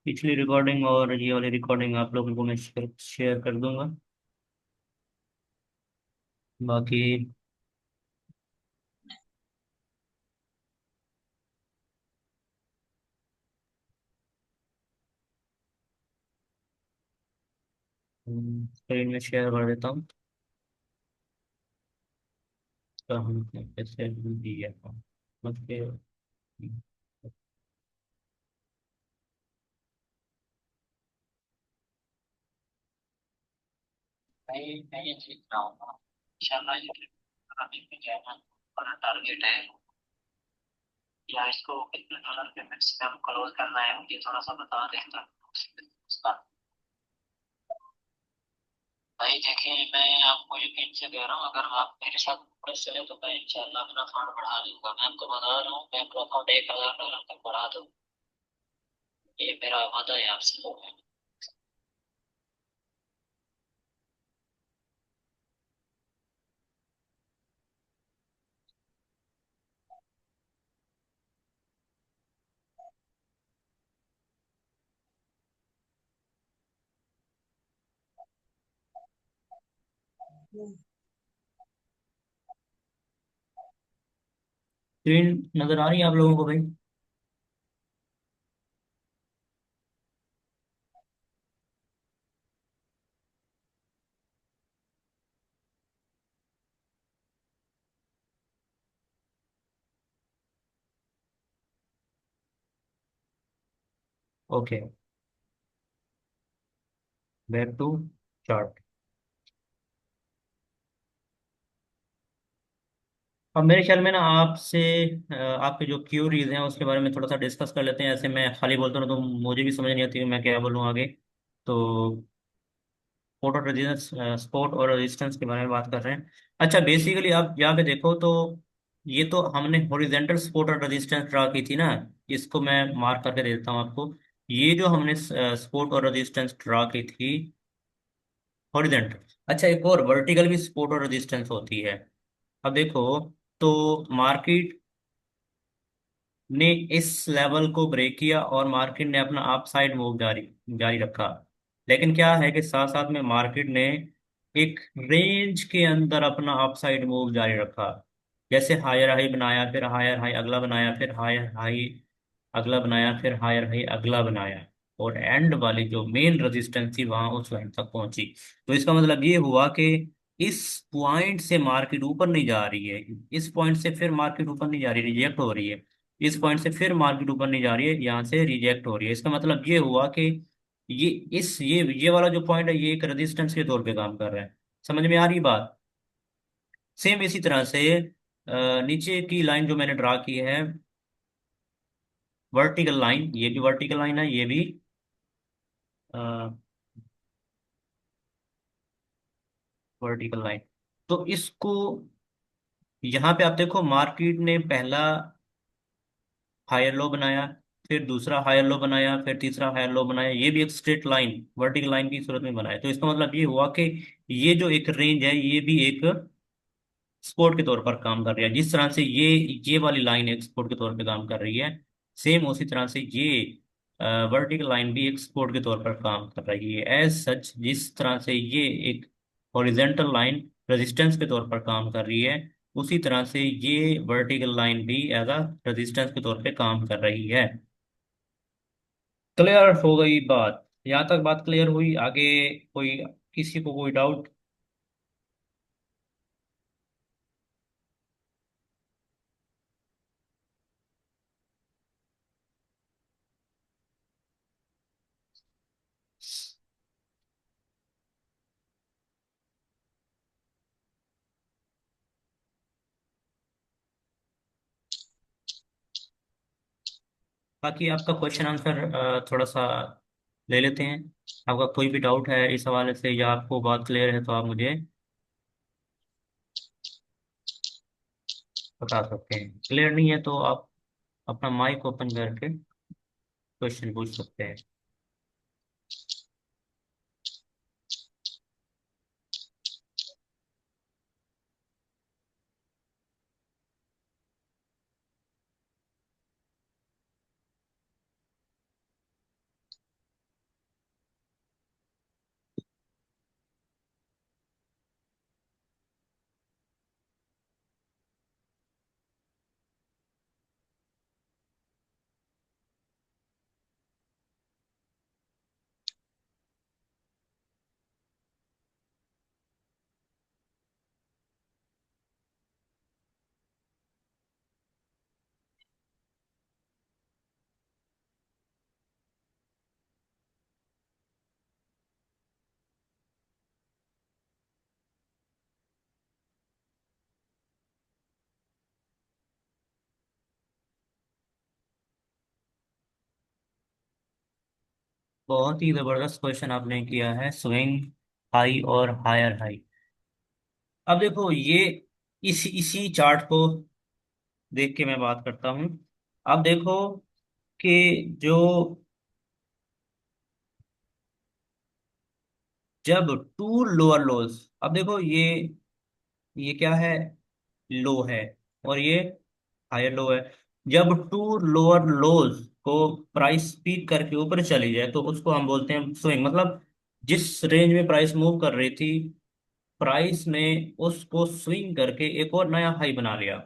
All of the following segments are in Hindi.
पिछली रिकॉर्डिंग और ये वाली रिकॉर्डिंग आप लोगों को मैं शेयर कर दूंगा। बाकी स्क्रीन में शेयर कर देता हूँ। तो हम कैसे दिया मतलब मैं ये सीख रहा हूँ इंशाल्लाह ये रनिंग में क्या है ना, हमारा टारगेट है या इसको कितने डॉलर पे मैक्सिमम क्लोज करना है, मुझे थोड़ा सा बता देता उसका। भाई देखिए, मैं आपको यकीन से कह रहा हूँ, अगर आप मेरे साथ प्रेस चले तो मैं इंशाल्लाह अपना फंड बढ़ा लूंगा। मैं आपको बता रहा हूँ, मैं अपना फंड 1,000 डॉलर तक बढ़ा दूँ। ये मेरा वादा है आपसे। स्क्रीन नजर आ रही है आप लोगों को भाई? Okay, back to chart. अब मेरे ख्याल में ना आपसे आपके जो क्यूरीज हैं उसके बारे में थोड़ा सा डिस्कस कर लेते हैं। ऐसे मैं खाली बोलता हूँ तो मुझे भी समझ नहीं आती है मैं क्या बोलूँ आगे। तो स्पोर्ट और रेजिस्टेंस, स्पोर्ट और रेजिस्टेंस के बारे में बात कर रहे हैं। अच्छा, बेसिकली आप यहाँ पे देखो तो ये तो हमने हॉरिजेंटल सपोर्ट और रेजिस्टेंस ड्रा की थी ना। इसको मैं मार्क करके दे देता हूँ आपको। ये जो हमने सपोर्ट और रेजिस्टेंस ड्रा की थी हॉरिजेंटल। अच्छा, एक और वर्टिकल भी सपोर्ट और रेजिस्टेंस होती है। अब देखो, तो मार्केट ने इस लेवल को ब्रेक किया और मार्केट ने अपना अप साइड मूव जारी जारी रखा। लेकिन क्या है कि साथ साथ में मार्केट ने एक रेंज के अंदर अपना अप साइड मूव जारी रखा। जैसे हायर हाई बनाया, फिर हायर हाई अगला बनाया, फिर हायर हाई अगला बनाया, फिर हायर हाई अगला बनाया, और एंड वाली जो मेन रेजिस्टेंस थी वहां उस लाइन तक पहुंची। तो इसका मतलब ये हुआ कि इस पॉइंट से मार्केट ऊपर नहीं जा रही है, इस पॉइंट से फिर मार्केट ऊपर नहीं जा रही, रिजेक्ट हो रही है। इस पॉइंट से फिर मार्केट ऊपर नहीं जा रही है, यहाँ से रिजेक्ट हो रही है। इसका मतलब ये हुआ कि ये इस ये वाला जो पॉइंट है ये एक रेजिस्टेंस के तौर पे काम कर रहा है। समझ में आ रही बात? सेम इसी तरह से नीचे की लाइन जो मैंने ड्रा की है, वर्टिकल लाइन, ये भी वर्टिकल लाइन है, ये भी वर्टिकल लाइन। तो इसको यहाँ पे आप देखो, मार्केट ने पहला हायर लो बनाया, फिर दूसरा हायर लो बनाया, फिर तीसरा हायर लो बनाया, ये भी एक स्ट्रेट लाइन वर्टिकल लाइन की सूरत में बनाया। तो इसका मतलब ये हुआ कि ये जो एक रेंज है ये भी एक सपोर्ट के तौर पर काम कर रही है। जिस तरह से ये वाली लाइन एक सपोर्ट के तौर पे काम कर रही है, सेम उसी तरह से ये वर्टिकल लाइन भी एक सपोर्ट के तौर पर काम कर रही है। एज सच, जिस तरह से ये एक हॉरिजेंटल लाइन रेजिस्टेंस के तौर पर काम कर रही है, उसी तरह से ये वर्टिकल लाइन भी एज अ रेजिस्टेंस के तौर पे काम कर रही है। क्लियर हो गई बात? यहाँ तक बात क्लियर हुई? आगे कोई, किसी को कोई डाउट? बाकी आपका क्वेश्चन आंसर थोड़ा सा ले लेते हैं। आपका कोई भी डाउट है इस हवाले से या आपको बात क्लियर है तो आप मुझे बता सकते हैं। क्लियर नहीं है तो आप अपना माइक ओपन करके क्वेश्चन पूछ सकते हैं। बहुत ही जबरदस्त क्वेश्चन आपने किया है, स्विंग हाई और हायर हाई। अब देखो ये इसी इसी चार्ट को देख के मैं बात करता हूँ। अब देखो कि जो जब टू लोअर लोज, अब देखो ये क्या है, लो है, और ये हायर लो है। जब टू लोअर लोज को प्राइस पीक करके ऊपर चली जाए तो उसको हम बोलते हैं स्विंग। मतलब जिस रेंज में प्राइस मूव कर रही थी, प्राइस ने उसको स्विंग करके एक और नया हाई बना लिया,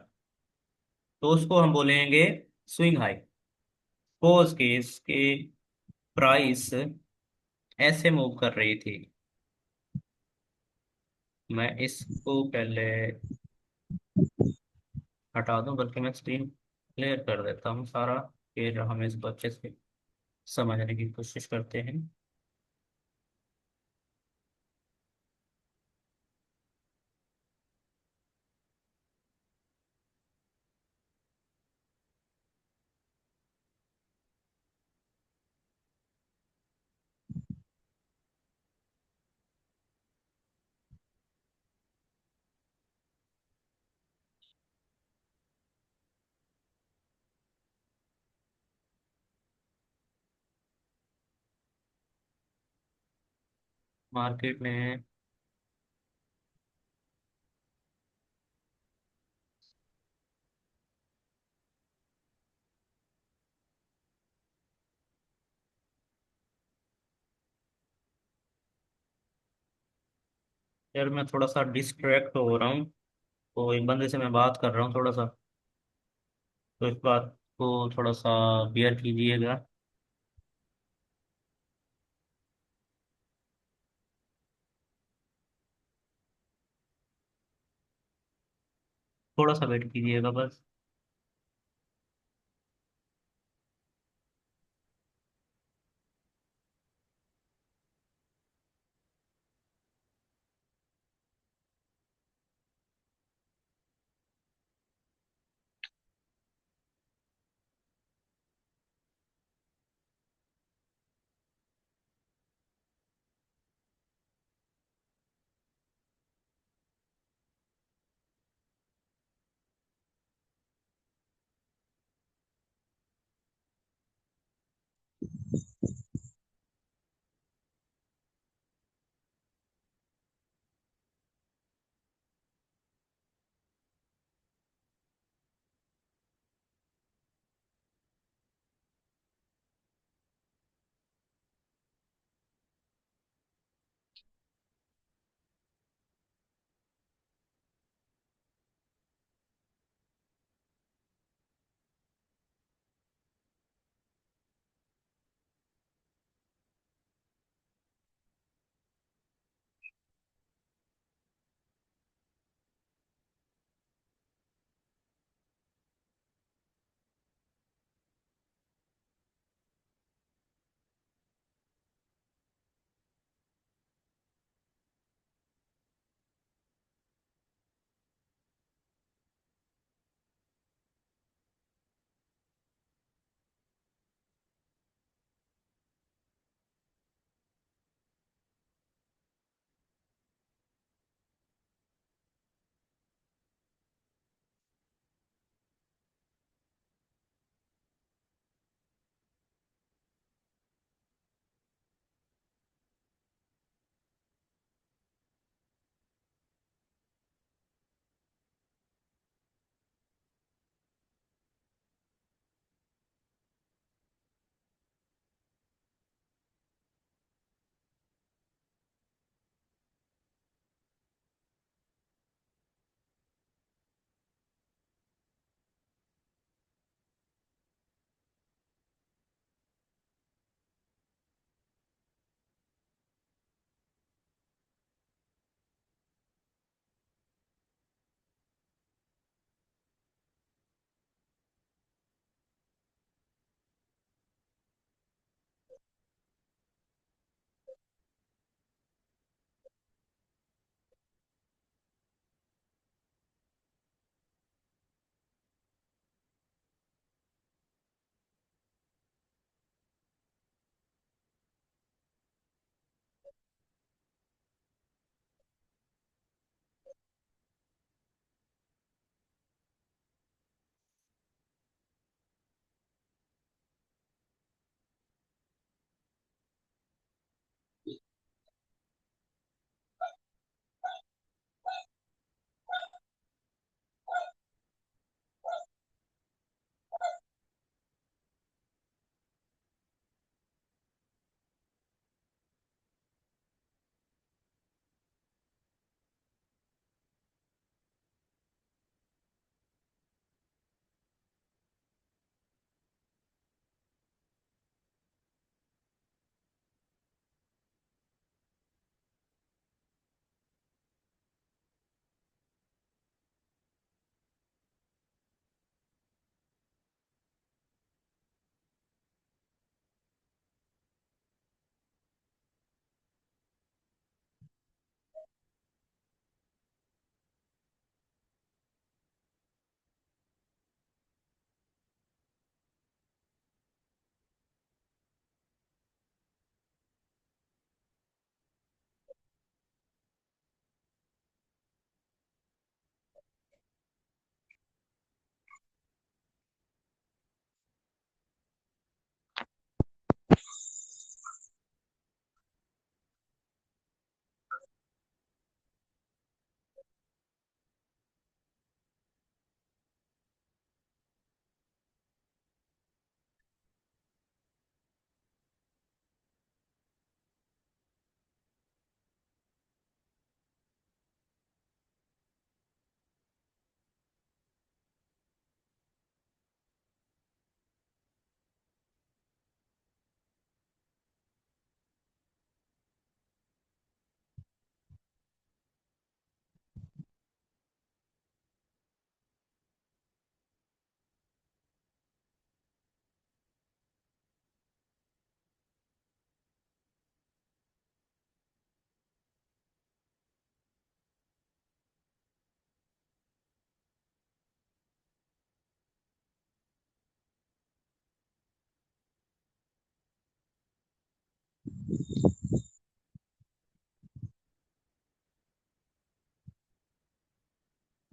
तो उसको हम बोलेंगे स्विंग हाई। सपोज केस के प्राइस ऐसे मूव कर रही थी, मैं इसको पहले हटा दूं, बल्कि मैं स्क्रीन क्लियर कर देता हूँ सारा, फिर हम इसको अच्छे से समझने की कोशिश करते हैं। मार्केट में यार मैं थोड़ा सा डिस्ट्रैक्ट हो रहा हूँ, तो एक बंदे से मैं बात कर रहा हूँ थोड़ा सा, तो इस बात को थोड़ा सा बियर कीजिएगा। थोड़ा सा वेट कीजिएगा बस।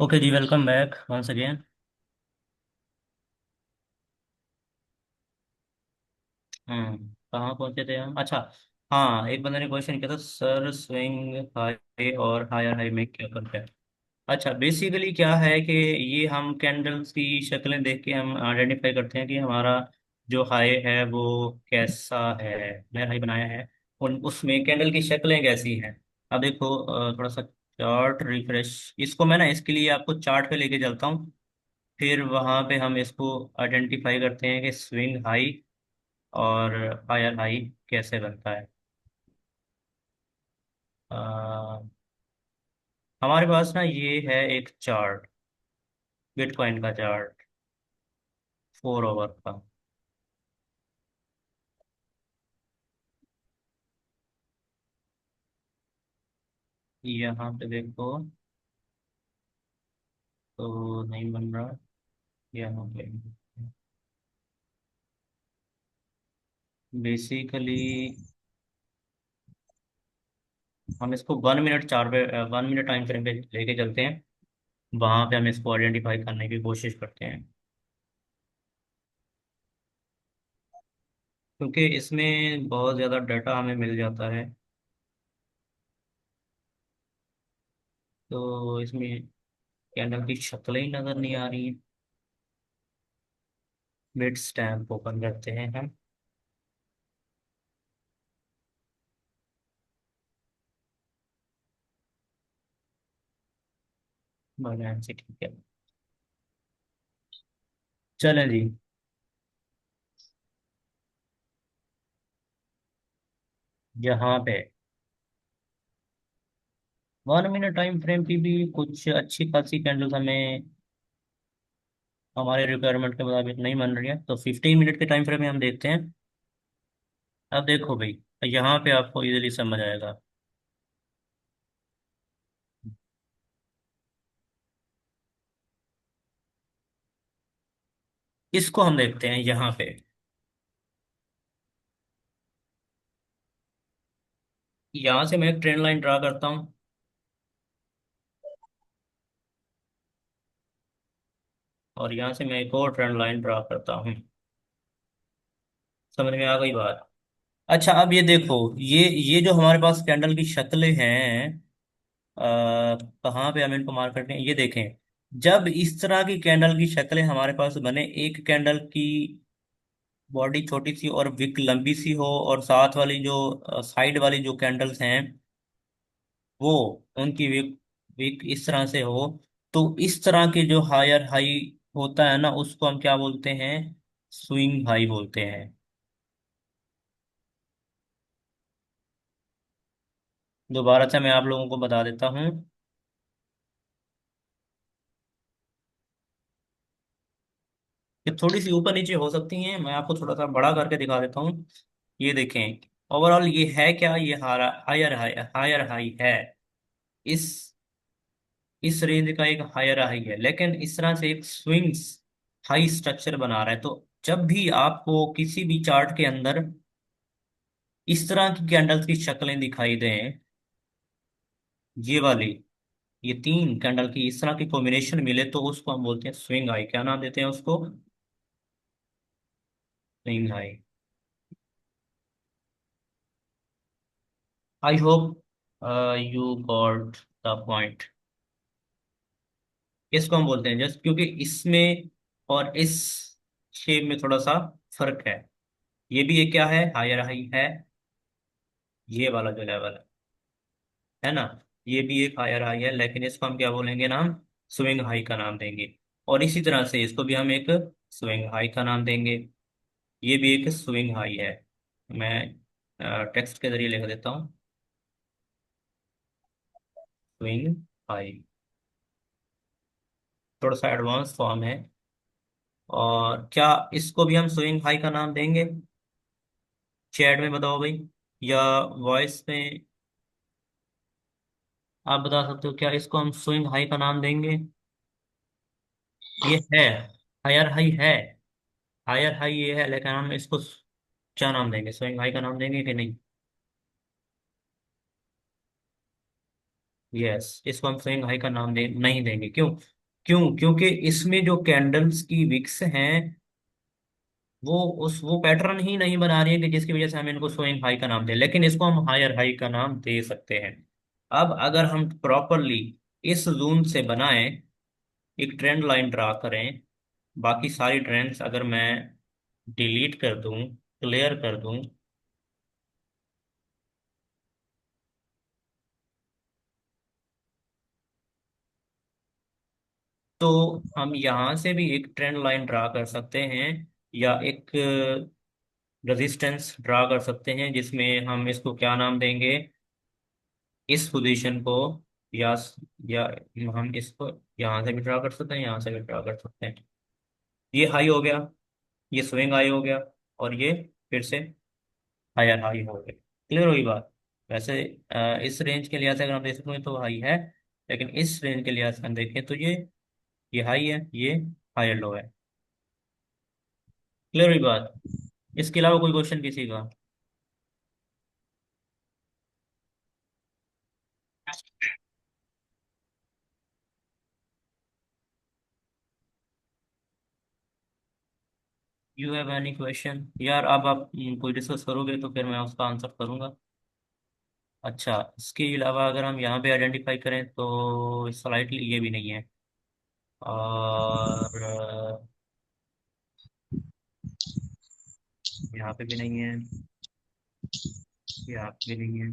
ओके जी, वेलकम बैक वंस अगेन। कहाँ पहुंचे थे हम? अच्छा, हाँ, एक बंदे ने क्वेश्चन किया था, सर स्विंग हाई और हायर हाई में क्या फर्क है। अच्छा, बेसिकली क्या है कि ये हम कैंडल्स की शक्लें देख के हम आइडेंटिफाई करते हैं कि हमारा जो हाई है वो कैसा है, नया हाई बनाया है, उन उसमें कैंडल की शक्लें कैसी हैं। अब देखो, थोड़ा सा चार्ट रिफ्रेश, इसको मैं ना इसके लिए आपको चार्ट पे लेके चलता हूँ, फिर वहाँ पे हम इसको आइडेंटिफाई करते हैं कि स्विंग हाई और हायर हाई कैसे बनता है। अ, हमारे पास ना ये है एक चार्ट, बिटकॉइन का चार्ट, 4 ओवर का। यहाँ पे देखो, तो नहीं बन रहा। यहाँ पे बेसिकली हम इसको 1 मिनट, 1 मिनट टाइम फ्रेम पे लेके चलते हैं, वहां पे हम इसको आइडेंटिफाई करने की कोशिश करते हैं, क्योंकि इसमें बहुत ज़्यादा डाटा हमें मिल जाता है। तो इसमें कैंडल की शक्लें ही नज़र नहीं आ रही हैं। मिड स्टैम्प ओपन करते हैं हम। बढ़िया से, ठीक है। चलें जी। यहाँ पे 1 मिनट टाइम फ्रेम की भी कुछ अच्छी खासी कैंडल्स हमें हमारे रिक्वायरमेंट के मुताबिक नहीं बन रही है, तो 15 मिनट के टाइम फ्रेम में हम देखते हैं। अब देखो भाई, यहाँ पे आपको इजीली समझ आएगा। इसको हम देखते हैं यहाँ पे। यहाँ से मैं एक ट्रेंड लाइन ड्रा करता हूँ, और यहाँ से मैं एक और ट्रेंड लाइन ड्रा करता हूँ। समझ में आ गई बात? अच्छा, अब ये देखो, ये जो हमारे पास कैंडल की शक्लें हैं, कहाँ पे हम इनको मार्क करते हैं, ये देखें। जब इस तरह की कैंडल की शक्लें हमारे पास बने, एक कैंडल की बॉडी छोटी सी और विक लंबी सी हो, और साथ वाली जो साइड वाली जो कैंडल्स हैं, वो उनकी विक विक इस तरह से हो, तो इस तरह के जो हायर हाई होता है ना, उसको हम क्या बोलते हैं? स्विंग हाई बोलते हैं। दोबारा से मैं आप लोगों को बता देता हूँ कि थोड़ी सी ऊपर नीचे हो सकती हैं, मैं आपको थोड़ा सा बड़ा करके दिखा देता हूँ। ये देखें, ओवरऑल ये है क्या, ये हायर हाई, हायर हाई है। इस इस रेंज का एक हायर हाई है, लेकिन इस तरह से एक स्विंग्स हाई स्ट्रक्चर बना रहा है। तो जब भी आपको किसी भी चार्ट के अंदर इस तरह की कैंडल्स की शक्लें दिखाई दें, ये वाली, ये तीन कैंडल की इस तरह की कॉम्बिनेशन मिले, तो उसको हम बोलते हैं स्विंग हाई। क्या नाम देते हैं उसको? Swing high. I hope you got the point. इसको हम बोलते हैं जस्ट, क्योंकि इसमें और इस शेप में थोड़ा सा फर्क है। ये भी एक क्या है, हायर हाई है, ये वाला जो लेवल है ना, ये भी एक हायर हाई है, लेकिन इसको हम क्या बोलेंगे नाम? स्विंग हाई का नाम देंगे। और इसी तरह से इसको भी हम एक स्विंग हाई का नाम देंगे। ये भी एक स्विंग हाई है। मैं टेक्स्ट के जरिए लिख देता हूँ, स्विंग हाई। थोड़ा सा एडवांस फॉर्म है। और क्या इसको भी हम स्विंग हाई का नाम देंगे? चैट में बताओ भाई, या वॉइस में आप बता सकते हो, क्या इसको हम स्विंग हाई का नाम देंगे? ये है, हायर हाई है, हायर हाई ये है, लेकिन हम इसको क्या नाम देंगे? स्विंग हाई का नाम देंगे कि नहीं? यस, इसको हम स्विंग हाई का नाम नहीं देंगे। क्यों? क्योंकि इसमें जो कैंडल्स की विक्स हैं वो पैटर्न ही नहीं बना रही है कि जिसकी वजह से हम इनको स्विंग हाई का नाम दें, लेकिन इसको हम हायर हाई का नाम दे सकते हैं। अब अगर हम प्रॉपरली इस जोन से बनाएं, एक ट्रेंड लाइन ड्रा करें, बाकी सारी ट्रेंड्स अगर मैं डिलीट कर दूं, क्लियर कर दूं, तो हम यहाँ से भी एक ट्रेंड लाइन ड्रा कर सकते हैं, या एक रेजिस्टेंस ड्रा कर सकते हैं, जिसमें हम इसको क्या नाम देंगे, इस पोजीशन को, या या हम इसको यहाँ से भी ड्रा कर सकते हैं, यहाँ से भी ड्रा कर सकते हैं। ये हाई हो गया, ये स्विंग हाई हो गया, और ये फिर से हायर हाई हो गया। क्लियर हुई बात? वैसे इस रेंज के लिहाज से अगर हम देख सकते हैं तो हाई है, लेकिन इस रेंज के लिहाज से हम देखें तो ये हाई है, ये हायर लो है। क्लियर हुई बात? इसके अलावा कोई क्वेश्चन किसी का? यू हैव एनी क्वेश्चन यार? अब आप कोई डिस्कस करोगे तो फिर मैं उसका आंसर करूंगा। अच्छा, इसके अलावा अगर हम यहाँ पे आइडेंटिफाई करें तो स्लाइटली ये भी नहीं है, और यहाँ पे भी नहीं है, यहाँ पे भी नहीं है।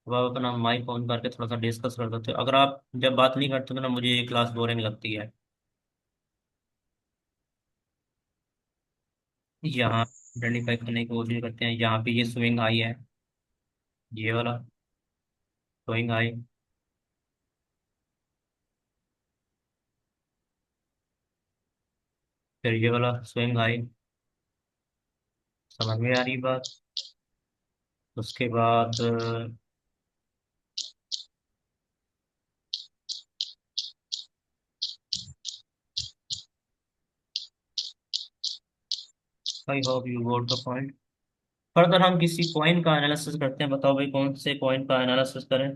अब आप अपना माइक ऑन करके थोड़ा सा डिस्कस कर सकते हो। अगर आप जब बात नहीं करते हो ना, मुझे ये क्लास बोरिंग लगती है। यहाँ आइडेंटिफाई करने की कोशिश करते हैं, यहाँ पे ये स्विंग हाई है, ये वाला स्विंग हाई, फिर ये वाला स्विंग हाई। समझ में आ रही बात? उसके बाद आई hope you got the point. Further हम किसी कॉइन का एनालिसिस करते हैं। बताओ भाई, कौन से कॉइन का एनालिसिस करें?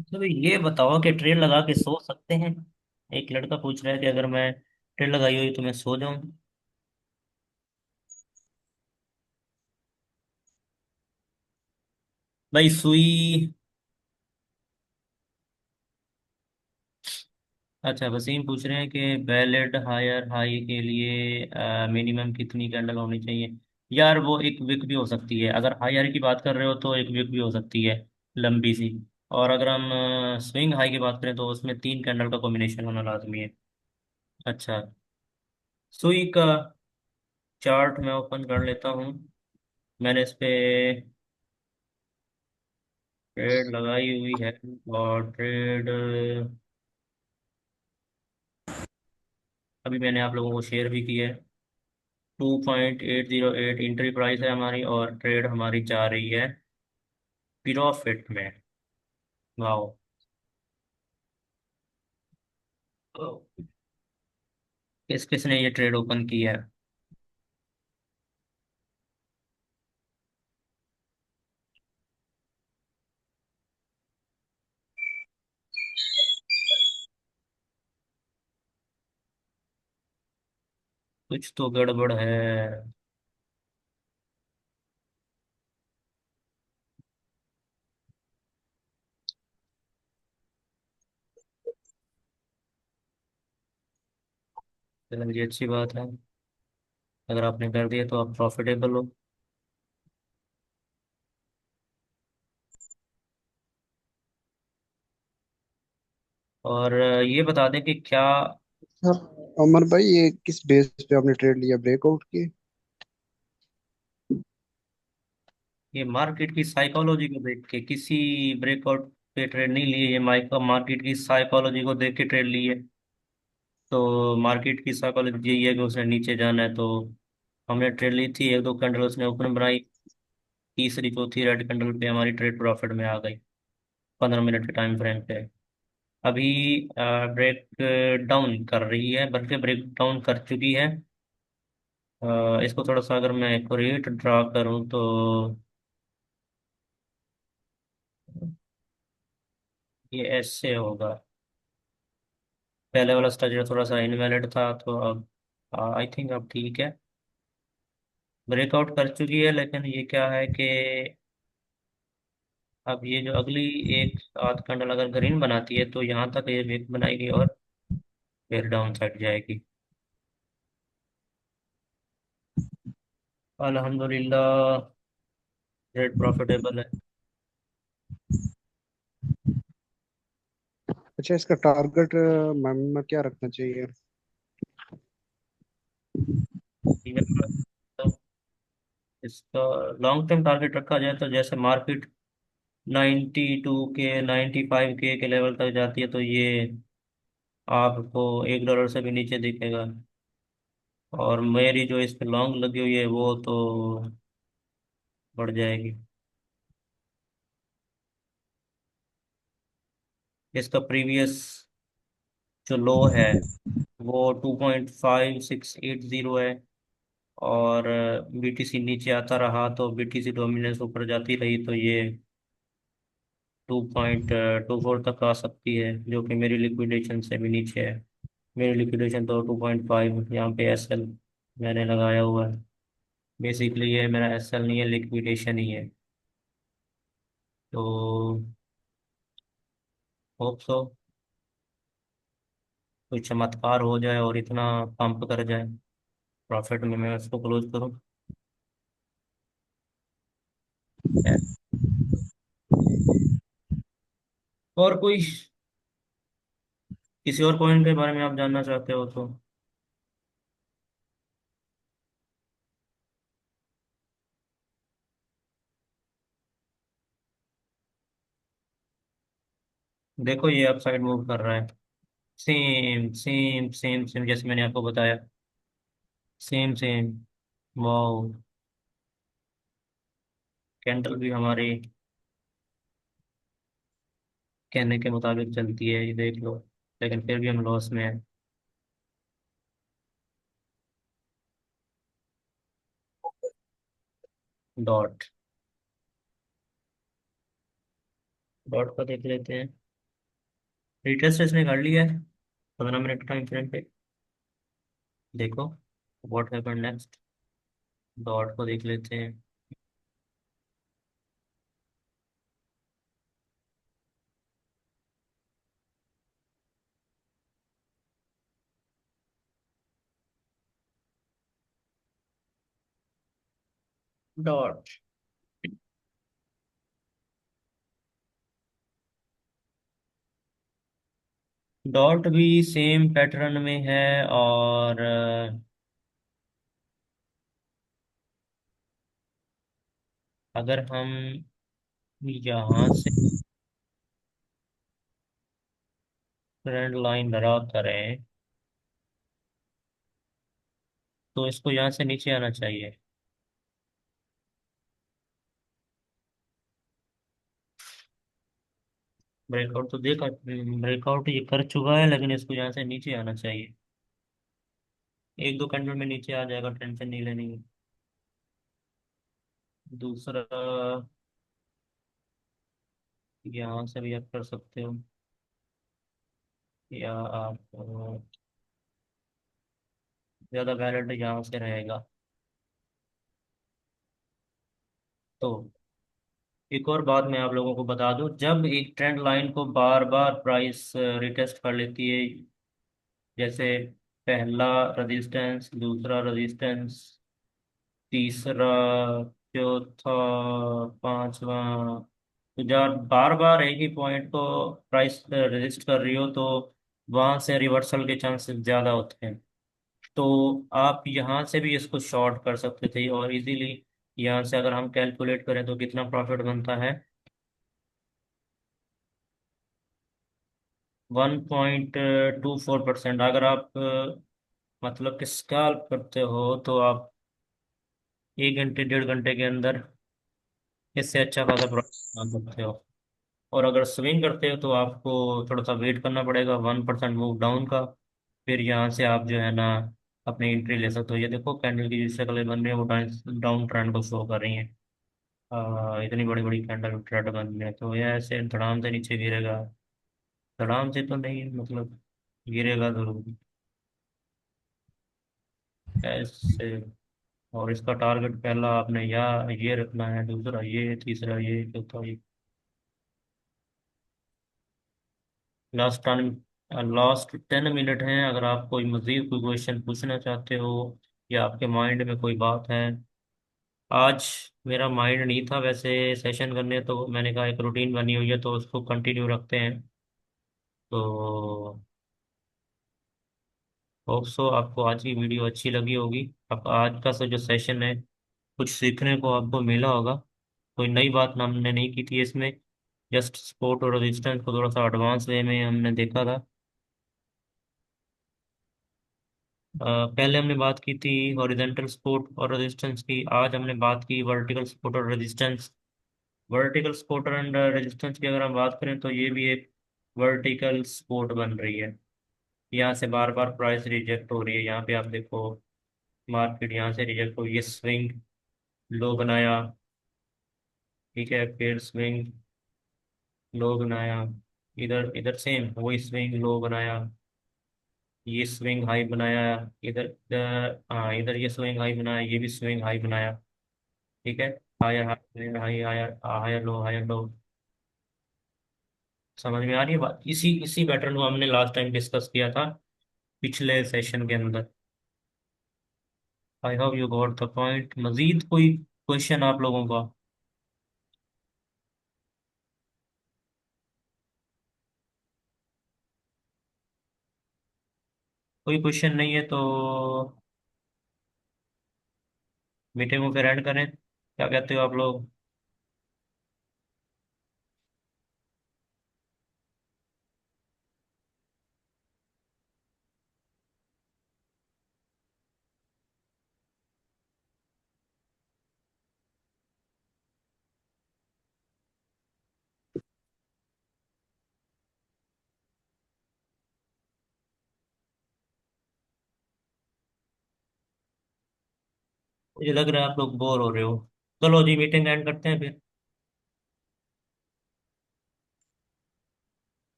मतलब ये बताओ कि ट्रेड लगा के सो सकते हैं? एक लड़का पूछ रहा है कि अगर मैं ट्रेड लगाई हुई तो मैं सो जाऊं। भाई सुई। अच्छा, वसीम पूछ रहे हैं कि वैलिड हायर हाई के लिए मिनिमम कितनी कैंडल होनी चाहिए? यार वो एक विक भी हो सकती है, अगर हायर की बात कर रहे हो तो एक विक भी हो सकती है, लंबी सी। और अगर हम स्विंग हाई की बात करें तो उसमें 3 कैंडल का कॉम्बिनेशन होना लाजमी है। अच्छा, सुई का चार्ट मैं ओपन कर लेता हूँ। मैंने इस पे ट्रेड लगाई हुई है, और ट्रेड अभी मैंने आप लोगों को शेयर भी की है। 2.808 एंट्री प्राइस है हमारी, और ट्रेड हमारी जा रही है प्रॉफिट में। वाओ। किस किसने ये ट्रेड ओपन की है? कुछ तो गड़बड़ है। चलिए, अच्छी बात है। अगर आपने कर दिया तो आप प्रॉफिटेबल हो। और ये बता दें कि क्या हाँ, अमर भाई ये किस बेस पे आपने ट्रेड लिया ब्रेकआउट की? ये मार्केट की साइकोलॉजी को देख के किसी ब्रेकआउट पे ट्रेड नहीं लिए, ये मार्केट की साइकोलॉजी को देख के ट्रेड लिए। तो मार्केट की साइकोलॉजी यही है कि उसने नीचे जाना है, तो हमने ट्रेड ली थी। एक दो कैंडल उसने ओपन बनाई, तीसरी चौथी रेड कैंडल पे हमारी ट्रेड प्रॉफिट में आ गई, 15 मिनट के टाइम फ्रेम पे। अभी ब्रेक डाउन कर रही है, बल्कि ब्रेक डाउन कर चुकी है। इसको थोड़ा सा अगर मैं एक रेट ड्रा करूं तो ये ऐसे होगा। पहले वाला स्ट्रक्चर थोड़ा सा इनवैलिड था, तो अब आई थिंक अब ठीक है। ब्रेकआउट कर चुकी है, लेकिन ये क्या है कि अब ये जो अगली एक आध कैंडल अगर ग्रीन बनाती है तो यहाँ तक ये विक बनाएगी और फिर डाउन साइड जाएगी। अल्हम्दुलिल्लाह ट्रेड प्रॉफिटेबल है। अच्छा, इसका टारगेट मैम में क्या रखना चाहिए? ठीक है, तो इसका लॉन्ग टर्म टारगेट रखा जाए तो जैसे मार्केट 92 के 95 के लेवल तक जाती है तो ये आपको $1 से भी नीचे दिखेगा। और मेरी जो इस पे लॉन्ग लगी हुई है वो तो बढ़ जाएगी। इसका प्रीवियस जो लो है वो 2.5680 है। और बीटीसी नीचे आता रहा तो बीटीसी डोमिनेंस ऊपर जाती रही तो ये 2.24 तक आ सकती है, जो कि मेरी लिक्विडेशन से भी नीचे है। मेरी लिक्विडेशन तो 2.5 यहाँ पे एसएल मैंने लगाया हुआ है। बेसिकली ये मेरा एसएल नहीं है, लिक्विडेशन ही है। तो होप सो कोई चमत्कार हो जाए और इतना पंप कर जाए प्रॉफिट में मैं उसको क्लोज करूँ। और कोई किसी और कॉइन के बारे में आप जानना चाहते हो तो देखो, ये अप साइड मूव कर रहा है। सेम सेम सेम सेम जैसे मैंने आपको बताया। Same same. वाओ। कैंडल भी हमारी कहने के मुताबिक चलती है, ये देख लो। लेकिन फिर भी हम लॉस में है। डॉट। डॉट को देख लेते हैं। रिटेस्ट इसने कर लिया है 15 मिनट टाइम फ्रेम पे। देखो व्हाट हैपन नेक्स्ट। डॉट को देख लेते हैं। डॉट। डॉट भी सेम पैटर्न में है। और अगर हम यहाँ से ट्रेंड लाइन ड्रा करें तो इसको यहाँ से नीचे आना चाहिए। ब्रेकआउट तो देखा, ब्रेकआउट ये कर चुका है, लेकिन इसको यहाँ से नीचे आना चाहिए। एक दो कैंडल में नीचे आ जाएगा, टेंशन नहीं लेनी है। दूसरा, यहाँ से भी आप कर सकते हो, या आप ज़्यादा वैलिड यहाँ से रहेगा। तो एक और बात मैं आप लोगों को बता दूं, जब एक ट्रेंड लाइन को बार बार प्राइस रिटेस्ट कर लेती है, जैसे पहला रेजिस्टेंस, दूसरा रेजिस्टेंस, तीसरा, चौथा, पांचवा, तो जब बार बार एक ही पॉइंट को प्राइस रेजिस्ट कर रही हो तो वहां से रिवर्सल के चांसेस ज़्यादा होते हैं। तो आप यहाँ से भी इसको शॉर्ट कर सकते थे और इजीली। यहाँ से अगर हम कैलकुलेट करें तो कितना प्रॉफिट बनता है, 1.24%। अगर आप मतलब कि स्कैल्प करते हो तो आप 1 घंटे 1.5 घंटे के अंदर इससे अच्छा खासा प्रॉफिट बना सकते हो। और अगर स्विंग करते हो तो आपको थोड़ा सा वेट करना पड़ेगा 1% मूव डाउन का। फिर यहाँ से आप जो है ना अपनी एंट्री ले सकते हो। ये देखो कैंडल की जिस शक्ल बन रही है वो डाउन ट्रेंड को शो कर रही है। इतनी बड़ी बड़ी कैंडल ट्रेंड बन रही है, तो ये ऐसे धड़ाम से नीचे गिरेगा। धड़ाम से तो नहीं, मतलब गिरेगा जरूर ऐसे। और इसका टारगेट पहला आपने या ये रखना है, दूसरा ये, तीसरा ये, चौथा ये। लास्ट 10 मिनट हैं, अगर आप कोई मजीद कोई क्वेश्चन पूछना चाहते हो या आपके माइंड में कोई बात है। आज मेरा माइंड नहीं था वैसे सेशन करने, तो मैंने कहा एक रूटीन बनी हुई है तो उसको कंटिन्यू रखते हैं। तो होप सो आपको आज की वीडियो अच्छी लगी होगी। अब आज का जो सेशन है कुछ सीखने को आपको मिला होगा। कोई नई बात हमने नहीं की थी इसमें। जस्ट सपोर्ट और रेजिस्टेंस को थोड़ा सा एडवांस वे में हमने देखा था। पहले हमने बात की थी हॉरिजॉन्टल सपोर्ट और रेजिस्टेंस की, आज हमने बात की वर्टिकल सपोर्ट और resistance. Vertical support and resistance की अगर हम बात करें तो ये भी एक वर्टिकल सपोर्ट बन रही है। यहाँ से बार बार प्राइस रिजेक्ट हो रही है, यहाँ पे आप देखो मार्केट यहाँ से रिजेक्ट हो, ये स्विंग लो बनाया, ठीक है, फिर स्विंग लो बनाया, इधर इधर सेम वही स्विंग लो बनाया, ये स्विंग हाई बनाया, इधर हाँ इधर ये स्विंग हाई बनाया, ये भी स्विंग हाई बनाया, ठीक है। Higher higher high higher higher low higher low. समझ में आ रही है बात? इसी इसी पैटर्न को हमने लास्ट टाइम डिस्कस किया था पिछले सेशन के अंदर। I hope you got the point. मजीद कोई क्वेश्चन आप लोगों का? कोई क्वेश्चन नहीं है तो मीटिंग को फिर एंड करें, क्या कहते हो आप लोग? मुझे लग रहा है आप लोग बोर हो रहे हो। चलो जी मीटिंग एंड करते हैं फिर।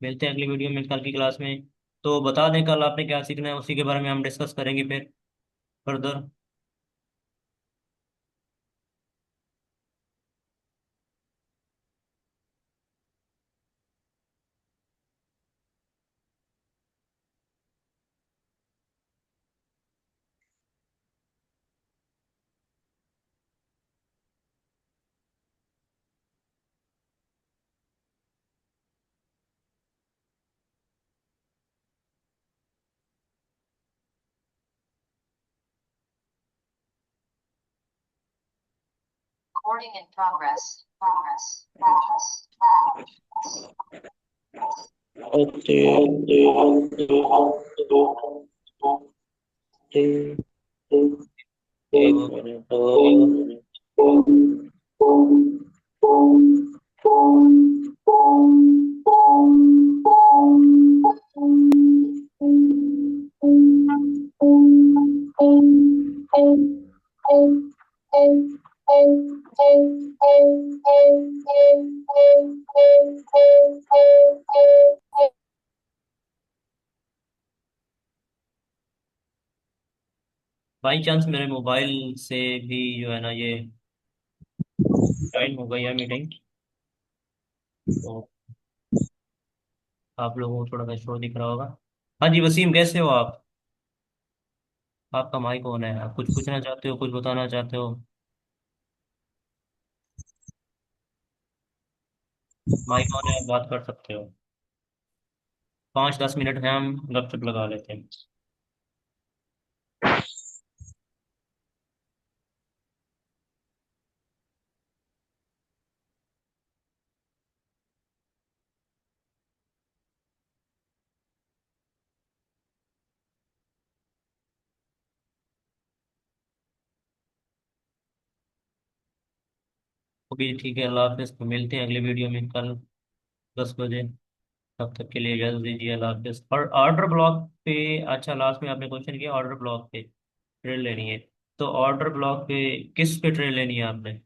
मिलते हैं अगली वीडियो में कल की क्लास में। तो बता दें कल आपने क्या सीखना है, उसी के बारे में हम डिस्कस करेंगे फिर further. Recording in progress. Progress. Progress. Progress. Okay. एक तो मिनट और। बाई चांस मेरे मोबाइल से भी जो है ना ये ज्वाइन हो गई है मीटिंग, तो आप लोगों को थोड़ा सा शो दिख रहा होगा। हाँ जी वसीम, कैसे हो आप? आपका माइक ऑन है, आप कुछ पूछना चाहते हो, कुछ बताना चाहते हो? माइक ऑन है, आप बात कर सकते हो। 5-10 मिनट है, हम गपशप लगा लेते हैं। ओके ठीक है, अल्लाह हाफिज़, तो मिलते हैं अगली वीडियो में कल। 10 बजे। तब तक के लिए इजाज़त दीजिए, अल्लाह हाफिज़। और ऑर्डर ब्लॉक पे, अच्छा लास्ट में आपने क्वेश्चन किया ऑर्डर ब्लॉक पे ट्रेड लेनी है, तो ऑर्डर ब्लॉक पे किस पे ट्रेड लेनी है आपने?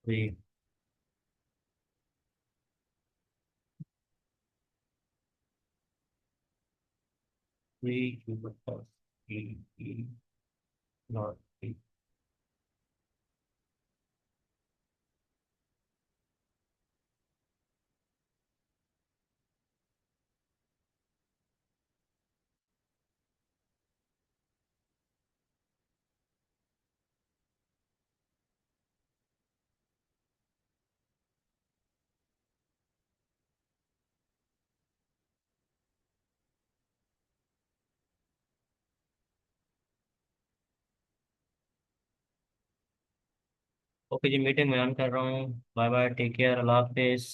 जी। जी बता। जी। नॉट। ओके जी, मीटिंग में ऑन कर रहा हूँ। बाय बाय, टेक केयर, अल्लाह हाफिज़।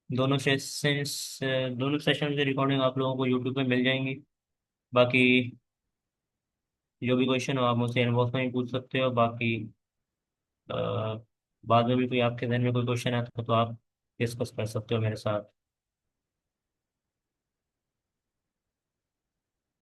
दोनों सेशंस दोनों सेशन की रिकॉर्डिंग आप लोगों को यूट्यूब पे मिल जाएंगी। बाकी जो भी क्वेश्चन हो आप मुझसे इनबॉक्स में ही पूछ सकते हो। बाकी अ, बाद में भी कोई आपके जहन में कोई क्वेश्चन आता है तो आप डिस्कस कर सकते हो मेरे साथ।